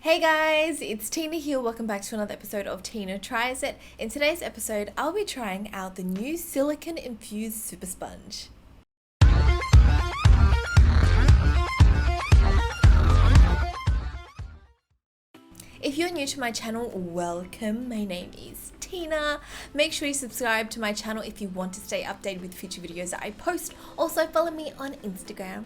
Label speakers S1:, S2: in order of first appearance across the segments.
S1: Hey guys, it's Tina here. Welcome back to another episode of Tina Tries It. In today's episode, I'll be trying out the new Silicone Infused Super Sponge. If you're new to my channel, welcome. My name is Tina. Make sure you subscribe to my channel if you want to stay updated with future videos that I post. Also follow me on Instagram.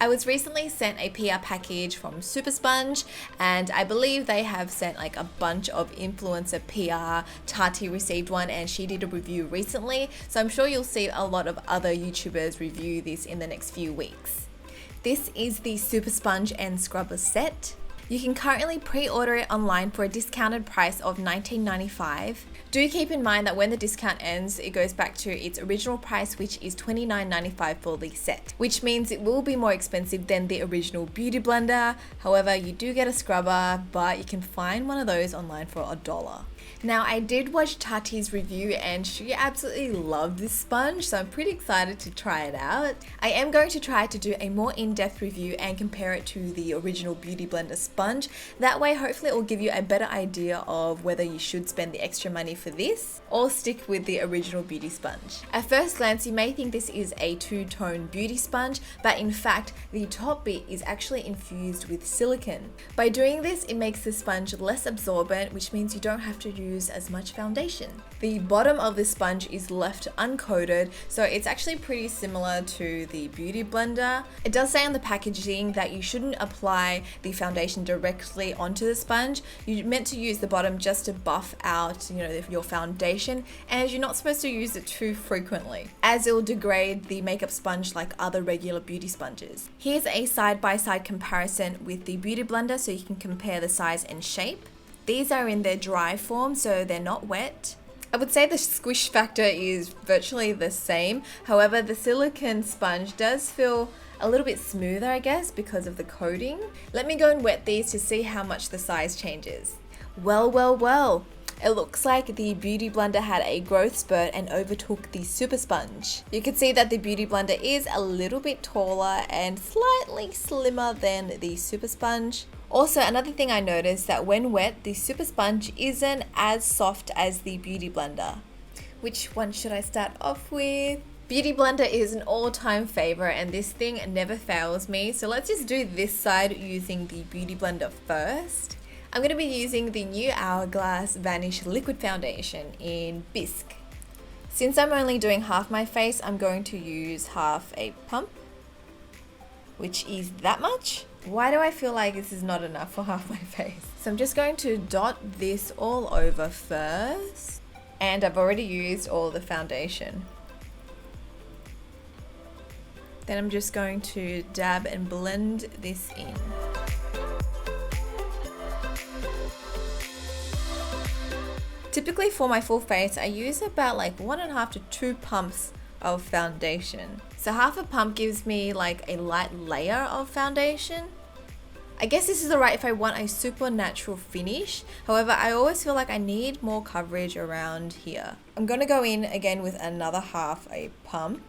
S1: I was recently sent a PR package from Super Sponge, and I believe they have sent like a bunch of influencer PR. Tati received one and she did a review recently, so I'm sure you'll see a lot of other YouTubers review this in the next few weeks. This is the Super Sponge and Scrubber set. You can currently pre-order it online for a discounted price of $19.95. Do keep in mind that when the discount ends, it goes back to its original price, which is $29.95 for the set, which means it will be more expensive than the original Beauty Blender. However, you do get a scrubber, but you can find one of those online for $1. Now, I did watch Tati's review and she absolutely loved this sponge, so I'm pretty excited to try it out. I am going to try to do a more in-depth review and compare it to the original Beauty Blender sponge. That way, hopefully it will give you a better idea of whether you should spend the extra money for this or stick with the original beauty sponge. At first glance, you may think this is a two-tone beauty sponge, but in fact, the top bit is actually infused with silicone. By doing this, it makes the sponge less absorbent, which means you don't have to use as much foundation. The bottom of the sponge is left uncoated, so it's actually pretty similar to the Beauty Blender. It does say on the packaging that you shouldn't apply the foundation directly onto the sponge. You're meant to use the bottom just to buff out, your foundation, and you're not supposed to use it too frequently, as it will degrade the makeup sponge like other regular beauty sponges. Here's a side-by-side comparison with the Beauty Blender so you can compare the size and shape. These are in their dry form, so they're not wet. I would say the squish factor is virtually the same. However, the silicone sponge does feel a little bit smoother, I guess, because of the coating. Let me go and wet these to see how much the size changes. Well. It looks like the Beauty Blender had a growth spurt and overtook the Super Sponge. You can see that the Beauty Blender is a little bit taller and slightly slimmer than the Super Sponge. Also, another thing I noticed that when wet, the Super Sponge isn't as soft as the Beauty Blender. Which one should I start off with? Beauty Blender is an all-time favorite and this thing never fails me. So let's just do this side using the Beauty Blender first. I'm going to be using the new Hourglass Vanish Liquid Foundation in Bisque. Since I'm only doing half my face, I'm going to use half a pump, which is that much. Why do I feel like this is not enough for half my face? So I'm just going to dot this all over first, and I've already used all the foundation. Then I'm just going to dab and blend this in. Typically for my full face, I use about like 1.5 to 2 pumps of foundation. So half a pump gives me like a light layer of foundation. I guess this is alright if I want a super natural finish. However, I always feel like I need more coverage around here. I'm going to go in again with another half a pump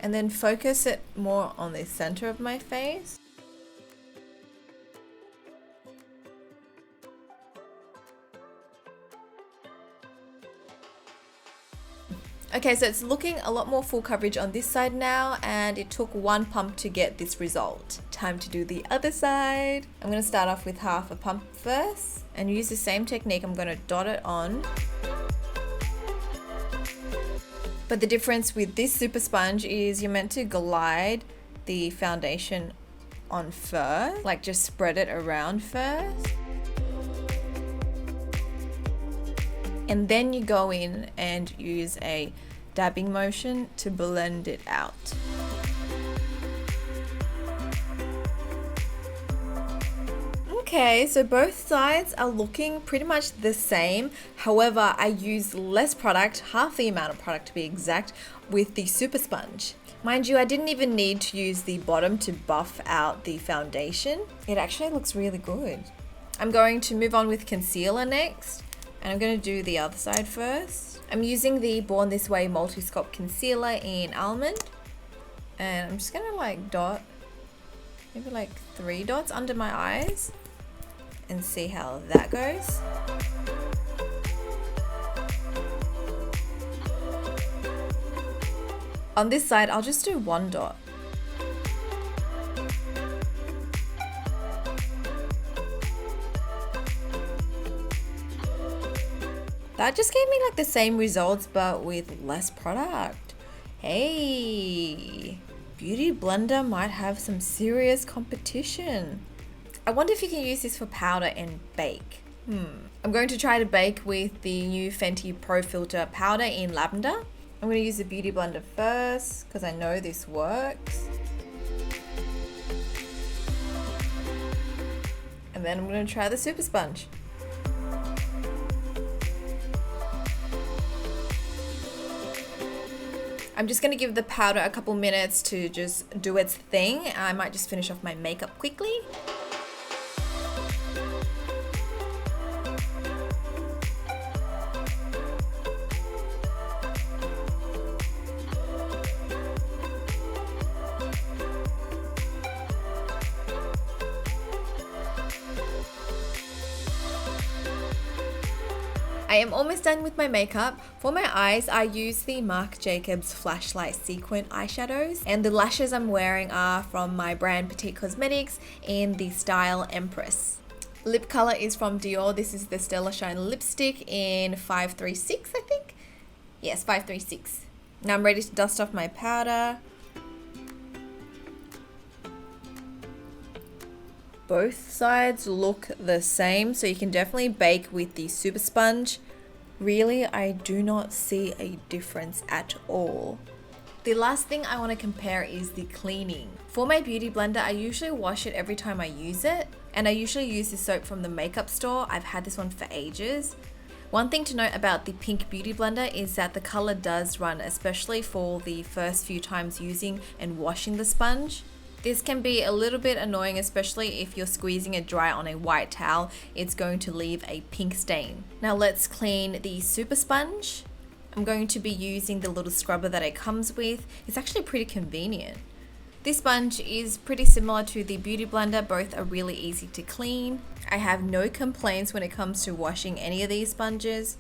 S1: and then focus it more on the center of my face. Okay, so it's looking a lot more full coverage on this side now, and it took 1 pump to get this result. Time to do the other side. I'm going to start off with half a pump first and use the same technique. I'm going to dot it on. But the difference with this Super Sponge is you're meant to glide the foundation on first, like just spread it around first. And then you go in and use a dabbing motion to blend it out. Okay, so both sides are looking pretty much the same. However, I used less product, half the amount of product to be exact, with the Super Sponge. Mind you, I didn't even need to use the bottom to buff out the foundation. It actually looks really good. I'm going to move on with concealer next. And I'm going to do the other side first. I'm using the Born This Way Multi-Sculpt Concealer in Almond. And I'm just going to like dot maybe like 3 dots under my eyes. and see how that goes. On this side, I'll just do one dot. That just gave me like the same results but with less product. Hey, Beauty Blender might have some serious competition. I wonder if you can use this for powder and bake. I'm going to try to bake with the new Fenty Pro Filter powder in lavender. I'm going to use the Beauty Blender first because I know this works. And then I'm going to try the super sponge. I'm just going to give the powder a couple minutes to just do its thing. I might just finish off my makeup quickly. I am almost done with my makeup. For my eyes, I use the Marc Jacobs Flashlight Sequin eyeshadows, and the lashes I'm wearing are from my brand Petite Cosmetics in the style Empress. Lip color is from Dior. This is the Stella Shine lipstick in 536, I think. Yes, 536. Now I'm ready to dust off my powder. Both sides look the same, so you can definitely bake with the super sponge. Really, I do not see a difference at all. The last thing I want to compare is the cleaning. For my Beauty Blender, I usually wash it every time I use it, and I usually use this soap from the makeup store. I've had this one for ages. One thing to note about the pink Beauty Blender is that the color does run, especially for the first few times using and washing the sponge. This can be a little bit annoying, especially if you're squeezing it dry on a white towel. It's going to leave a pink stain. Now let's clean the super sponge. I'm going to be using the little scrubber that it comes with. It's actually pretty convenient. This sponge is pretty similar to the Beauty Blender. Both are really easy to clean. I have no complaints when it comes to washing any of these sponges.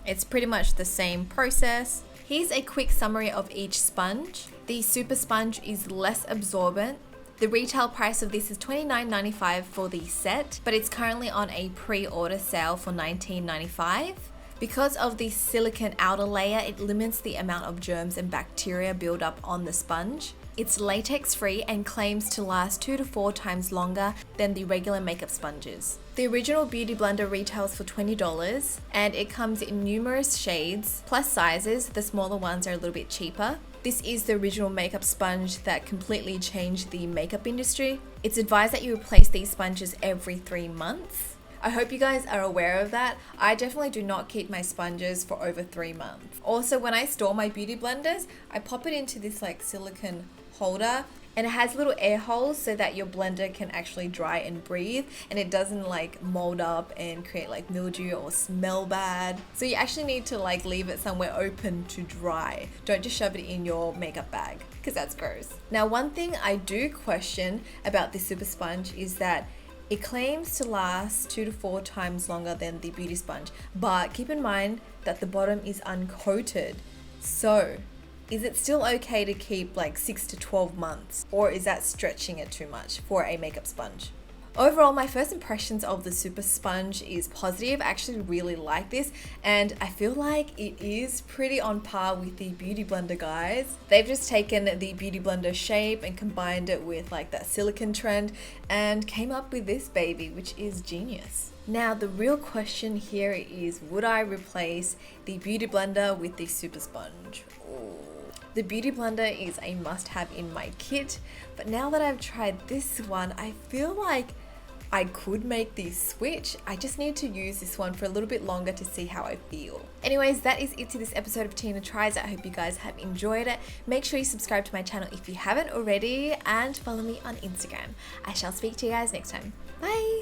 S1: It's pretty much the same process. Here's a quick summary of each sponge. The super sponge is less absorbent. The retail price of this is $29.95 for the set, but it's currently on a pre-order sale for $19.95. Because of the silicone outer layer, it limits the amount of germs and bacteria build up on the sponge. It's latex free and claims to last 2 to 4 times longer than the regular makeup sponges. The original Beauty Blender retails for $20 and it comes in numerous shades plus sizes. The smaller ones are a little bit cheaper. This is the original makeup sponge that completely changed the makeup industry. It's advised that you replace these sponges every 3 months. I hope you guys are aware of that. I definitely do not keep my sponges for over 3 months. Also, when I store my beauty blenders, I pop it into this like silicone holder, and it has little air holes so that your blender can actually dry and breathe, and it doesn't like mold up and create like mildew or smell bad. So you actually need to like leave it somewhere open to dry. Don't just shove it in your makeup bag because that's gross. Now, one thing I do question about this super sponge is that it claims to last 2 to 4 times longer than the beauty sponge, but keep in mind that the bottom is uncoated. So is it still okay to keep like 6 to 12 months, or is that stretching it too much for a makeup sponge? Overall, my first impressions of the super sponge is positive. I actually really like this, and I feel like it is pretty on par with the Beauty Blender, guys. They've just taken the Beauty Blender shape and combined it with like that silicone trend and came up with this baby, which is genius. Now, the real question here is, would I replace the Beauty Blender with the super sponge? Ooh. The Beauty Blender is a must-have in my kit, but now that I've tried this one, I feel like I could make the switch. I just need to use this one for a little bit longer to see how I feel. Anyways, that is it to this episode of Tina Tries. I hope you guys have enjoyed it. Make sure you subscribe to my channel if you haven't already, and follow me on Instagram. I shall speak to you guys next time. Bye!